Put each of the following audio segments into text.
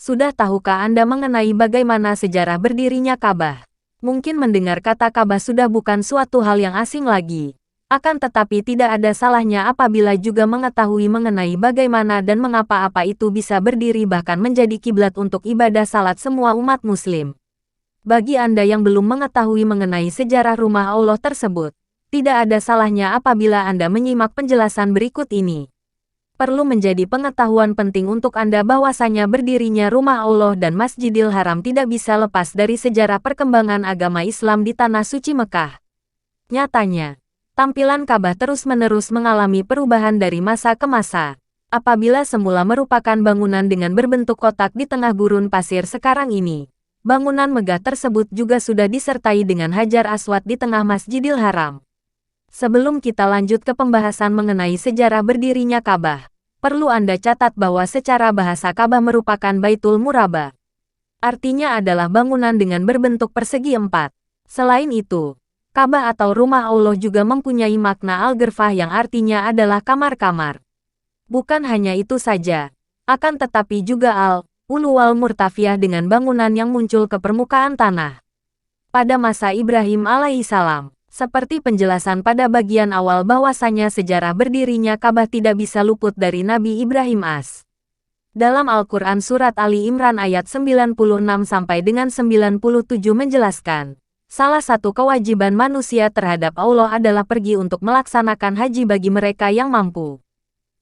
Sudah tahukah Anda mengenai bagaimana sejarah berdirinya Ka'bah? Mungkin mendengar kata Ka'bah sudah bukan suatu hal yang asing lagi. Akan tetapi tidak ada salahnya apabila juga mengetahui mengenai bagaimana dan mengapa apa itu bisa berdiri bahkan menjadi kiblat untuk ibadah salat semua umat muslim. Bagi Anda yang belum mengetahui mengenai sejarah rumah Allah tersebut, tidak ada salahnya apabila Anda menyimak penjelasan berikut ini. Perlu menjadi pengetahuan penting untuk Anda bahwasanya berdirinya rumah Allah dan Masjidil Haram tidak bisa lepas dari sejarah perkembangan agama Islam di Tanah Suci Mekah. Nyatanya, tampilan Ka'bah terus-menerus mengalami perubahan dari masa ke masa. Apabila semula merupakan bangunan dengan berbentuk kotak di tengah gurun pasir sekarang ini, bangunan megah tersebut juga sudah disertai dengan Hajar Aswad di tengah Masjidil Haram. Sebelum kita lanjut ke pembahasan mengenai sejarah berdirinya Ka'bah, perlu Anda catat bahwa secara bahasa Ka'bah merupakan Baitul Murabba. Artinya adalah bangunan dengan berbentuk persegi empat. Selain itu, Ka'bah atau rumah Allah juga mempunyai makna al-ghurfah yang artinya adalah kamar-kamar. Bukan hanya itu saja, akan tetapi juga al-ulu wal-murtafiyah dengan bangunan yang muncul ke permukaan tanah. Pada masa Ibrahim alaihissalam, seperti penjelasan pada bagian awal bahwasanya sejarah berdirinya Ka'bah tidak bisa luput dari Nabi Ibrahim AS. Dalam Al-Quran Surat Ali Imran ayat 96 sampai dengan 97 menjelaskan, salah satu kewajiban manusia terhadap Allah adalah pergi untuk melaksanakan haji bagi mereka yang mampu.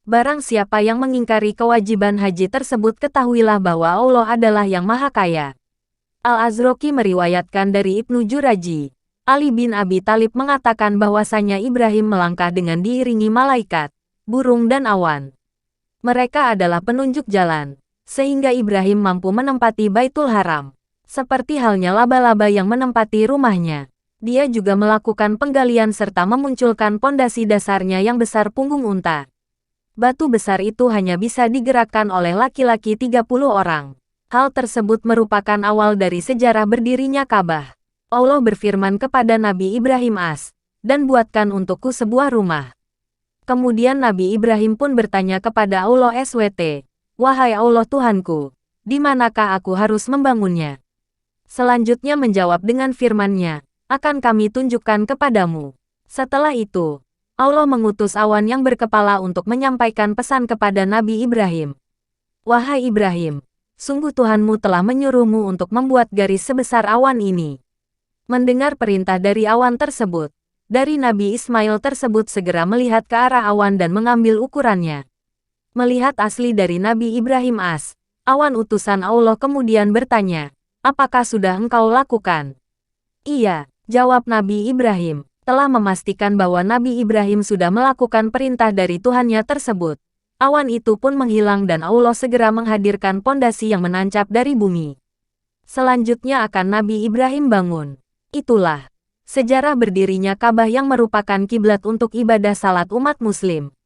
Barang siapa yang mengingkari kewajiban haji tersebut ketahuilah bahwa Allah adalah yang maha kaya. Al-Azraqi meriwayatkan dari Ibnu Juraji, Ali bin Abi Thalib mengatakan bahwasanya Ibrahim melangkah dengan diiringi malaikat, burung dan awan. Mereka adalah penunjuk jalan, sehingga Ibrahim mampu menempati Baitul Haram. Seperti halnya laba-laba yang menempati rumahnya. Dia juga melakukan penggalian serta memunculkan pondasi dasarnya yang besar punggung unta. Batu besar itu hanya bisa digerakkan oleh laki-laki 30 orang. Hal tersebut merupakan awal dari sejarah berdirinya Ka'bah. Allah berfirman kepada Nabi Ibrahim AS, dan buatkan untukku sebuah rumah. Kemudian Nabi Ibrahim pun bertanya kepada Allah SWT, wahai Allah Tuhanku, di manakah aku harus membangunnya? Selanjutnya menjawab dengan firman-Nya, akan kami tunjukkan kepadamu. Setelah itu, Allah mengutus awan yang berkepala untuk menyampaikan pesan kepada Nabi Ibrahim. Wahai Ibrahim, sungguh Tuhanmu telah menyuruhmu untuk membuat garis sebesar awan ini. Mendengar perintah dari awan tersebut, dari Nabi Ismail tersebut segera melihat ke arah awan dan mengambil ukurannya. Melihat asli dari Nabi Ibrahim AS, awan utusan Allah kemudian bertanya, apakah sudah engkau lakukan? Iya, jawab Nabi Ibrahim, telah memastikan bahwa Nabi Ibrahim sudah melakukan perintah dari Tuhannya tersebut. Awan itu pun menghilang dan Allah segera menghadirkan pondasi yang menancap dari bumi. Selanjutnya akan Nabi Ibrahim bangun. Itulah sejarah berdirinya Ka'bah yang merupakan kiblat untuk ibadah salat umat muslim.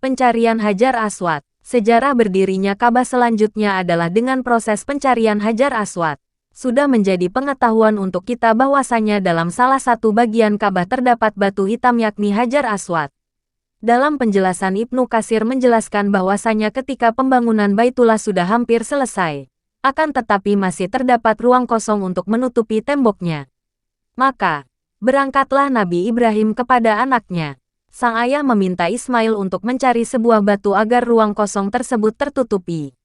Pencarian Hajar Aswad. Sejarah berdirinya Ka'bah selanjutnya adalah dengan proses pencarian Hajar Aswad. Sudah menjadi pengetahuan untuk kita bahwasanya dalam salah satu bagian Ka'bah terdapat batu hitam yakni Hajar Aswad. Dalam penjelasan Ibnu Katsir menjelaskan bahwasanya ketika pembangunan Baitullah sudah hampir selesai, akan tetapi masih terdapat ruang kosong untuk menutupi temboknya. Maka, berangkatlah Nabi Ibrahim kepada anaknya. Sang ayah meminta Ismail untuk mencari sebuah batu agar ruang kosong tersebut tertutupi.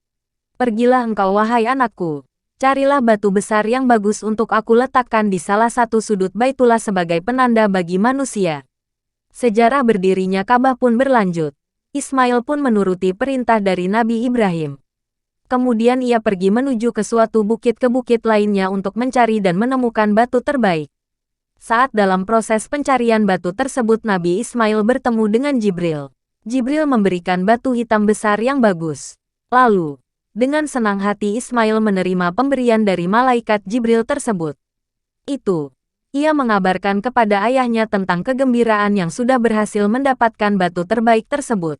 Pergilah engkau wahai anakku, carilah batu besar yang bagus untuk aku letakkan di salah satu sudut Baitullah sebagai penanda bagi manusia. Sejarah berdirinya Ka'bah pun berlanjut. Ismail pun menuruti perintah dari Nabi Ibrahim. Kemudian ia pergi menuju ke suatu bukit ke bukit lainnya untuk mencari dan menemukan batu terbaik. Saat dalam proses pencarian batu tersebut Nabi Ismail bertemu dengan Jibril. Jibril memberikan batu hitam besar yang bagus. Lalu, dengan senang hati Ismail menerima pemberian dari malaikat Jibril tersebut. Ia mengabarkan kepada ayahnya tentang kegembiraan yang sudah berhasil mendapatkan batu terbaik tersebut.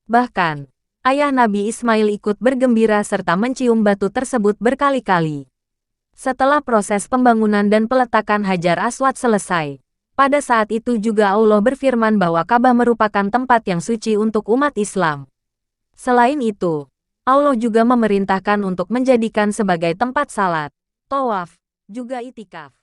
Bahkan, ayah Nabi Ismail ikut bergembira serta mencium batu tersebut berkali-kali. Setelah proses pembangunan dan peletakan Hajar Aswad selesai, pada saat itu juga Allah berfirman bahwa Ka'bah merupakan tempat yang suci untuk umat Islam. Selain itu, Allah juga memerintahkan untuk menjadikan sebagai tempat salat, tawaf, juga itikaf.